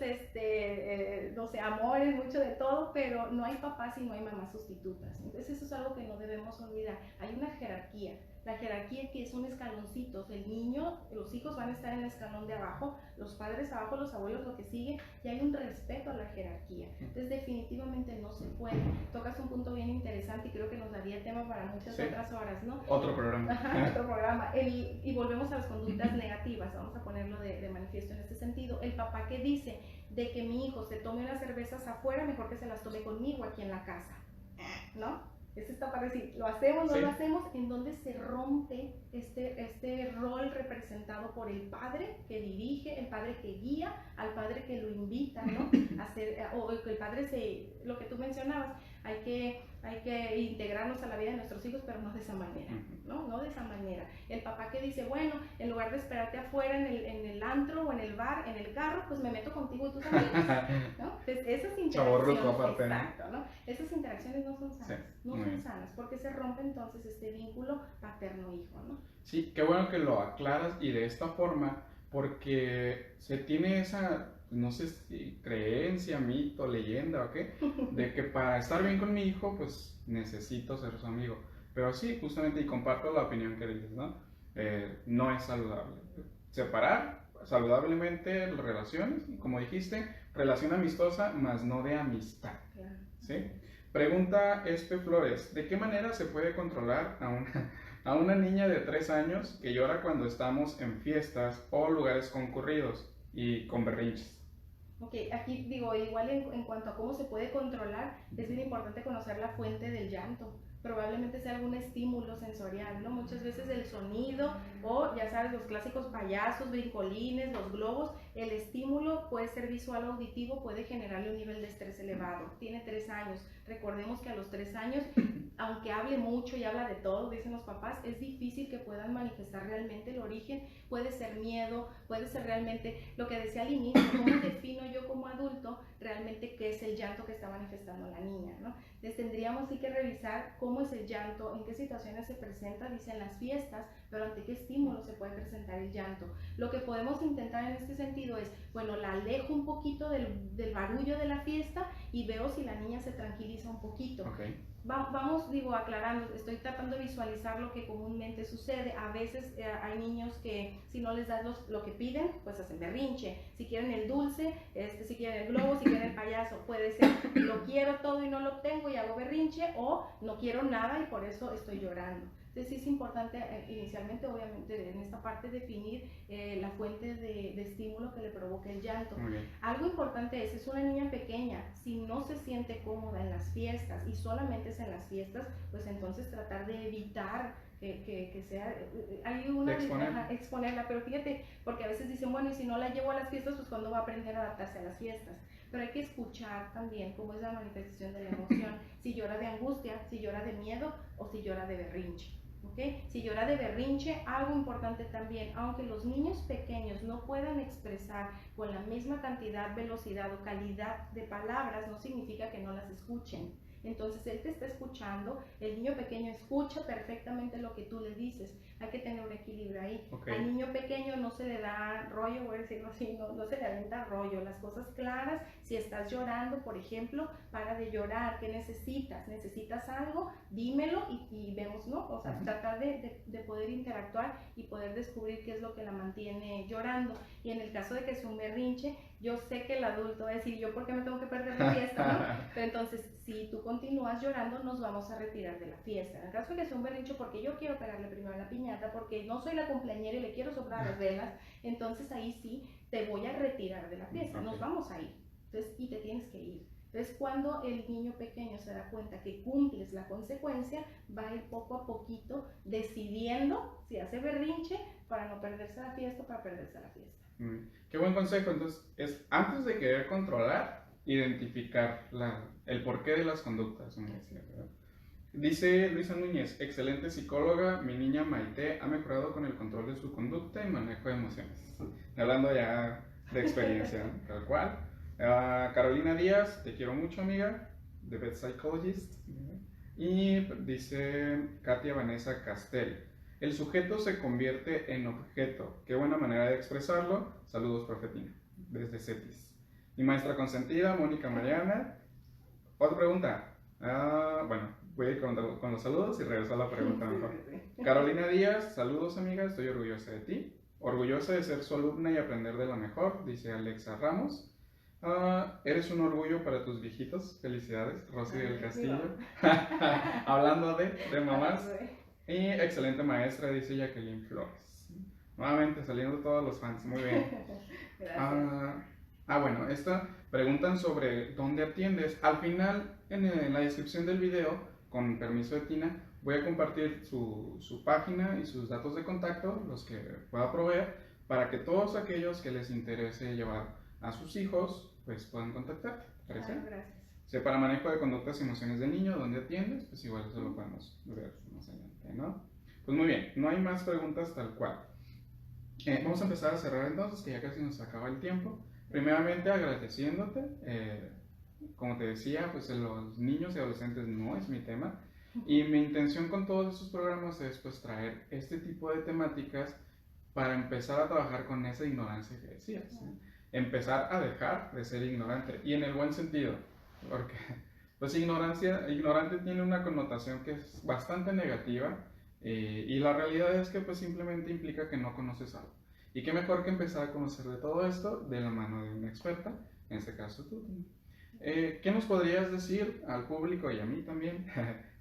no sé, amores, mucho de todo, pero no hay papás y no hay mamás sustitutas. Entonces, eso es algo que no debemos olvidar. Hay una jerarquía. La jerarquía que son escaloncitos. El niño, los hijos van a estar en el escalón de abajo, los padres abajo, los abuelos, lo que sigue, y hay un respeto a la jerarquía. Entonces definitivamente no se puede. Tocas un punto bien interesante y creo que nos daría tema para muchas otras horas, ¿no? Otro programa. Otro programa. Y volvemos a las conductas negativas, vamos a ponerlo de manifiesto en este sentido. El papá que dice de que mi hijo se tome unas cervezas afuera, mejor que se las tome conmigo aquí en la casa, ¿no? Esto está para decir, lo hacemos, no lo hacemos, en donde se rompe este rol representado por el padre que dirige, el padre que guía, al padre que lo invita, ¿no? A hacer, o que el padre lo que tú mencionabas, hay que integrarnos a la vida de nuestros hijos, pero no de esa manera, ¿no? No de esa manera. El papá que dice, bueno, en lugar de esperarte afuera en el antro o en el bar, en el carro, pues me meto contigo y tus amigos, ¿no? Entonces, esas interacciones, exacto, ¿no? Esas interacciones no son sanas, no son sanas, porque se rompe entonces este vínculo paterno-hijo, ¿no? Sí, qué bueno que lo aclaras y de esta forma, porque se tiene esa, no sé si creencia, mito, leyenda o qué, de que para estar bien con mi hijo, pues necesito ser su amigo. Pero sí, justamente, y comparto la opinión que dices, ¿no? No es saludable. Separar saludablemente las relaciones, y como dijiste, relación amistosa, más no de amistad. Claro. ¿Sí? Pregunta Flores, ¿de qué manera se puede controlar a una niña de 3 años que llora cuando estamos en fiestas o lugares concurridos y con berrinches? Ok, aquí digo, igual en cuanto a cómo se puede controlar, es bien importante conocer la fuente del llanto. Probablemente sea algún estímulo sensorial, ¿no? Muchas veces el sonido o, ya sabes, los clásicos payasos, brincolines, los globos, el estímulo puede ser visual o auditivo, puede generarle un nivel de estrés elevado. Tiene 3 años. Recordemos que a los 3 años, aunque hable mucho y habla de todo, dicen los papás, es difícil que puedan manifestar realmente el origen. Puede ser miedo, puede ser realmente lo que decía al inicio, cómo defino yo como adulto realmente qué es el llanto que está manifestando la niña, ¿no? Entonces tendríamos sí que revisar cómo es el llanto, en qué situaciones se presenta, dicen las fiestas, pero ante qué estímulo se puede presentar el llanto. Lo que podemos intentar en este sentido es, bueno, la alejo un poquito del barullo de la fiesta y veo si la niña se tranquiliza un poquito. Okay. Vamos, digo, aclarando, estoy tratando de visualizar lo que comúnmente sucede. A veces hay niños que si no les das lo que piden, pues hacen berrinche. Si quieren el dulce, si quieren el globo, si quieren el payaso, puede ser lo quiero todo y no lo obtengo y hago berrinche, o no quiero nada y por eso estoy llorando. Entonces sí es importante inicialmente, obviamente, en esta parte definir la fuente de estímulo que le provoque el llanto. Algo importante es una niña pequeña, si no se siente cómoda en las fiestas y solamente es en las fiestas, pues entonces tratar de evitar que sea, hay una exponerla, pero fíjate, porque a veces dicen, bueno, y si no la llevo a las fiestas, pues cuando va a aprender a adaptarse a las fiestas. Pero hay que escuchar también cómo es la manifestación de la emoción, si llora de angustia, si llora de miedo o si llora de berrinche. ¿Okay? Si llora de berrinche, algo importante también, aunque los niños pequeños no puedan expresar con la misma cantidad, velocidad o calidad de palabras, no significa que no las escuchen. Entonces él te está escuchando, el niño pequeño escucha perfectamente lo que tú le dices. Hay que tener un equilibrio ahí. Okay. Al niño pequeño no se le da rollo, voy a decirlo así, no se le avienta rollo, las cosas claras. Si estás llorando, por ejemplo, para de llorar. ¿Qué necesitas? ¿Necesitas algo? Dímelo y vemos, ¿no? O sea, tratar de poder interactuar y poder descubrir qué es lo que la mantiene llorando. Y en el caso de que sea un berrinche, yo sé que el adulto va a decir, ¿yo por qué me tengo que perder la fiesta, no? Pero entonces, si tú continúas llorando, nos vamos a retirar de la fiesta. En el caso de que sea un berrinche, porque yo quiero pegarle primero a la piñata, porque no soy la cumpleañera y le quiero soplar las velas, entonces ahí sí te voy a retirar de la fiesta, nos vamos a ir. Entonces, y te tienes que ir. Entonces, cuando el niño pequeño se da cuenta que cumples la consecuencia, va a ir poco a poquito decidiendo si hace berrinche para no perderse la fiesta o para perderse la fiesta. Qué buen consejo. Entonces, es antes de querer controlar, identificar el porqué de las conductas. ¿Verdad? Dice Luisa Núñez, excelente psicóloga, mi niña Maite ha mejorado con el control de su conducta y manejo de emociones. Hablando ya de experiencia, tal cual. Carolina Díaz, te quiero mucho, amiga, The Best Psychologist. Y dice Katia Vanessa Castel, el sujeto se convierte en objeto. Qué buena manera de expresarlo. Saludos, profetina, desde CETIS. Mi maestra consentida, Mónica Mariana. Otra pregunta. Bueno, voy a ir con los saludos y regreso a la pregunta mejor. Carolina Díaz, saludos, amiga, estoy orgullosa de ti. Orgullosa de ser su alumna y aprender de la mejor, dice Alexa Ramos. Eres un orgullo para tus viejitos. Felicidades, Rosy del Castillo. Hablando de mamás. Y excelente maestra, dice Jacqueline Flores. Nuevamente saliendo todos los fans, muy bien. Bueno, esta preguntan sobre dónde atiendes. Al final, en la descripción del video, con permiso de Tina, voy a compartir su página y sus datos de contacto, los que pueda proveer, para que todos aquellos que les interese llevar a sus hijos, pues puedan contactarte. ¿Te parece? Gracias. Si para manejo de conductas y emociones del niño, ¿dónde atiendes? Pues igual eso lo podemos ver más adelante, ¿no? Pues muy bien, no hay más preguntas tal cual. Vamos a empezar a cerrar entonces, que ya casi nos acaba el tiempo. Primeramente agradeciéndote, como te decía, pues los niños y adolescentes no es mi tema, y mi intención con todos estos programas es pues traer este tipo de temáticas para empezar a trabajar con esa ignorancia que decías, ¿sí? Empezar a dejar de ser ignorante, y en el buen sentido, porque pues ignorante tiene una connotación que es bastante negativa, y la realidad es que pues simplemente implica que no conoces algo. Y qué mejor que empezar a conocer de todo esto de la mano de una experta, en este caso tú. ¿Qué nos podrías decir al público y a mí también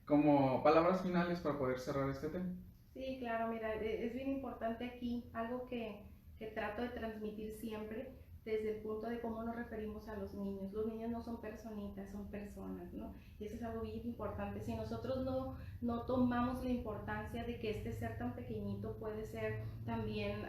como palabras finales para poder cerrar este tema? Sí, claro, mira, es bien importante aquí algo que trato de transmitir siempre desde el punto de cómo nos referimos a los niños. Los niños no son personitas, son personas, ¿no? Y eso es algo bien importante. Si nosotros no tomamos la importancia de que este ser tan pequeñito puede ser también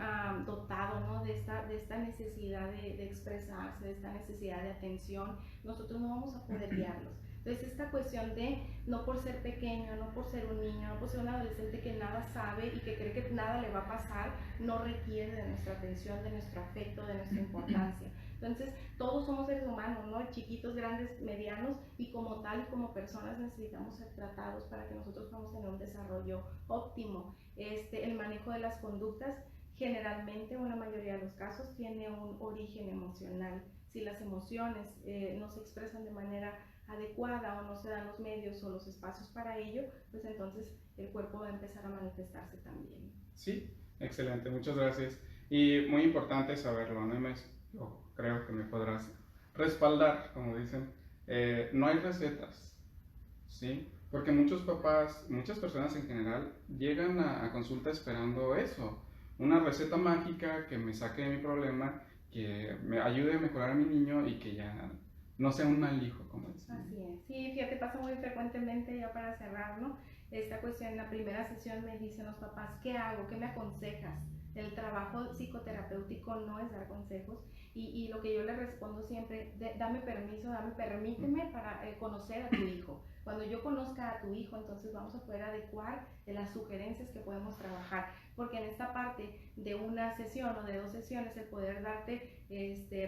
dotado, ¿no? de esta necesidad de expresarse, de esta necesidad de atención, nosotros no vamos a poder guiarlos. Entonces esta cuestión de no por ser pequeño, no por ser un niño, no por ser un adolescente que nada sabe y que cree que nada le va a pasar, no requiere de nuestra atención, de nuestro afecto, de nuestra importancia. Entonces todos somos seres humanos, ¿no? Chiquitos, grandes, medianos, y como tal y como personas necesitamos ser tratados para que nosotros podamos tener un desarrollo óptimo. El manejo de las conductas generalmente, en la mayoría de los casos, tiene un origen emocional. Si las emociones no se expresan de manera adecuada o no se dan los medios o los espacios para ello, pues entonces el cuerpo va a empezar a manifestarse también. Sí, excelente, muchas gracias. Y muy importante saberlo, ¿no? Yo creo que me podrás respaldar, como dicen. No hay recetas, ¿sí? Porque muchos papás, muchas personas en general, llegan a consulta esperando eso, una receta mágica que me saque de mi problema, que me ayude a mejorar a mi niño y que ya no sea un mal hijo, como dicen. Así es. Sí, fíjate, pasa muy frecuentemente, ya para cerrar, ¿no? Esta cuestión, en la primera sesión me dicen los papás, ¿qué hago? ¿Qué me aconsejas? El trabajo psicoterapéutico no es dar consejos, y lo que yo le respondo siempre, dame permiso, permíteme para conocer a tu hijo. Cuando yo conozca a tu hijo, entonces vamos a poder adecuar las sugerencias que podemos trabajar, porque en esta parte de una sesión o de 2 sesiones, el poder darte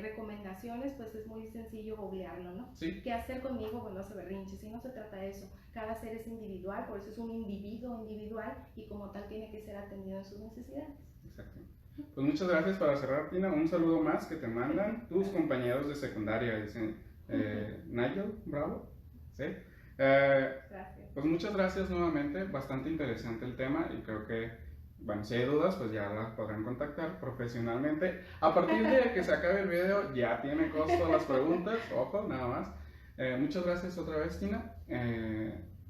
recomendaciones, pues es muy sencillo googlearlo, ¿no? Sí. ¿Qué hacer conmigo? Pues no se berrinche, si no se trata de eso. Cada ser es individual, por eso es un individuo individual, y como tal tiene que ser atendido en sus necesidades. Exacto. Pues muchas gracias. Para cerrar, Tina, un saludo más que te mandan tus compañeros de secundaria, dicen Nigel, bravo, ¿sí? Gracias. Pues muchas gracias nuevamente, bastante interesante el tema, y creo que, bueno, si hay dudas, pues ya las podrán contactar profesionalmente. A partir de que se acabe el video, ya tiene costo las preguntas, ojo, nada más. Muchas gracias otra vez, Tina.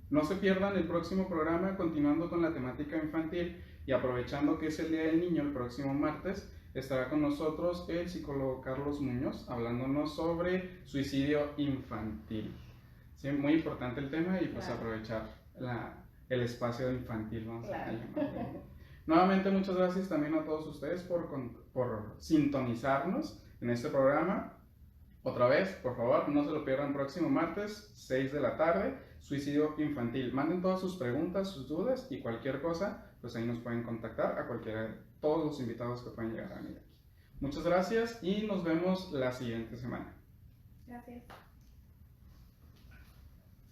No se pierdan el próximo programa, continuando con la temática infantil, y aprovechando que es el Día del Niño, el próximo martes estará con nosotros el psicólogo Carlos Muñoz, hablándonos sobre suicidio infantil. Sí, muy importante el tema, y pues claro, aprovechar el espacio infantil, vamos a llamarlo. Nuevamente, muchas gracias también a todos ustedes por sintonizarnos en este programa. Otra vez, por favor, no se lo pierdan, próximo martes, 6 de la tarde, suicidio infantil. Manden todas sus preguntas, sus dudas, y cualquier cosa, pues ahí nos pueden contactar a cualquiera de todos los invitados que pueden llegar a venir aquí. Muchas gracias y nos vemos la siguiente semana. Gracias.